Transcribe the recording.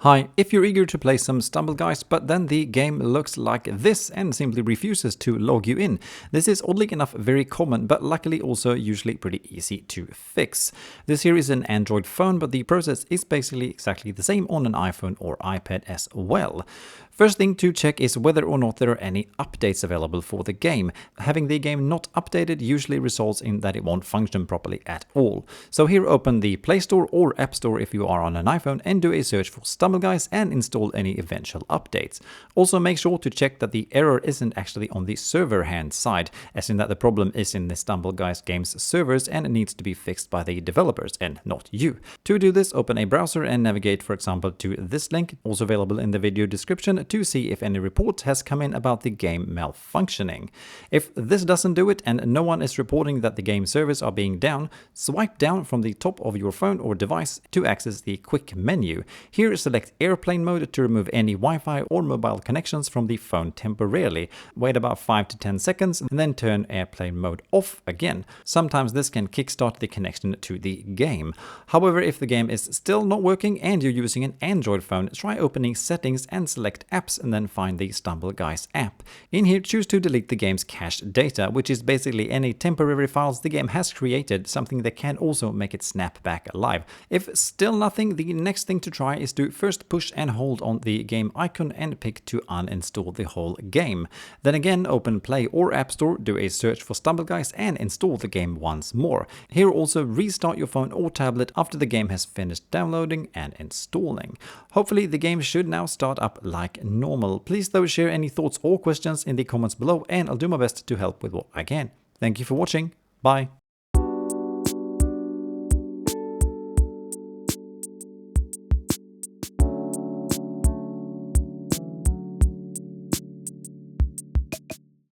Hi, if you're eager to play some Stumbleguys, but then the game looks like this and simply refuses to log you in, this is oddly enough very common, but luckily also usually pretty easy to fix. This here is an Android phone, but the process is basically exactly the same on an iPhone or iPad as well. First thing to check is whether or not there are any updates available for the game. Having the game not updated usually results in that it won't function properly at all. So here open the Play Store or App Store if you are on an iPhone and do a search for Stumbleguys and install any eventual updates. Also make sure to check that the error isn't actually on the server hand side, as in that the problem is in the Stumbleguys game's servers and it needs to be fixed by the developers and not you. To do this, open a browser and navigate, for example, to this link, also available in the video description, to see if any report has come in about the game malfunctioning. If this doesn't do it and no one is reporting that the game servers are being down, swipe down from the top of your phone or device to access the quick menu. Here select airplane mode to remove any Wi-Fi or mobile connections from the phone temporarily. Wait about 5 to 10 seconds and then turn airplane mode off again. Sometimes this can kickstart the connection to the game. However, if the game is still not working and you're using an Android phone, try opening settings and select apps and then find the Stumbleguys app. In here, choose to delete the game's cached data, which is basically any temporary files the game has created, something that can also make it snap back alive. If still nothing, the next thing to try is to first push and hold on the game icon and pick to uninstall the whole game. Then again, open Play or App Store, do a search for Stumbleguys and install the game once more. Here also restart your phone or tablet after the game has finished downloading and installing. Hopefully the game should now start up like normal. Please though share any thoughts or questions in the comments below and I'll do my best to help with what I can. Thank you for watching. Bye.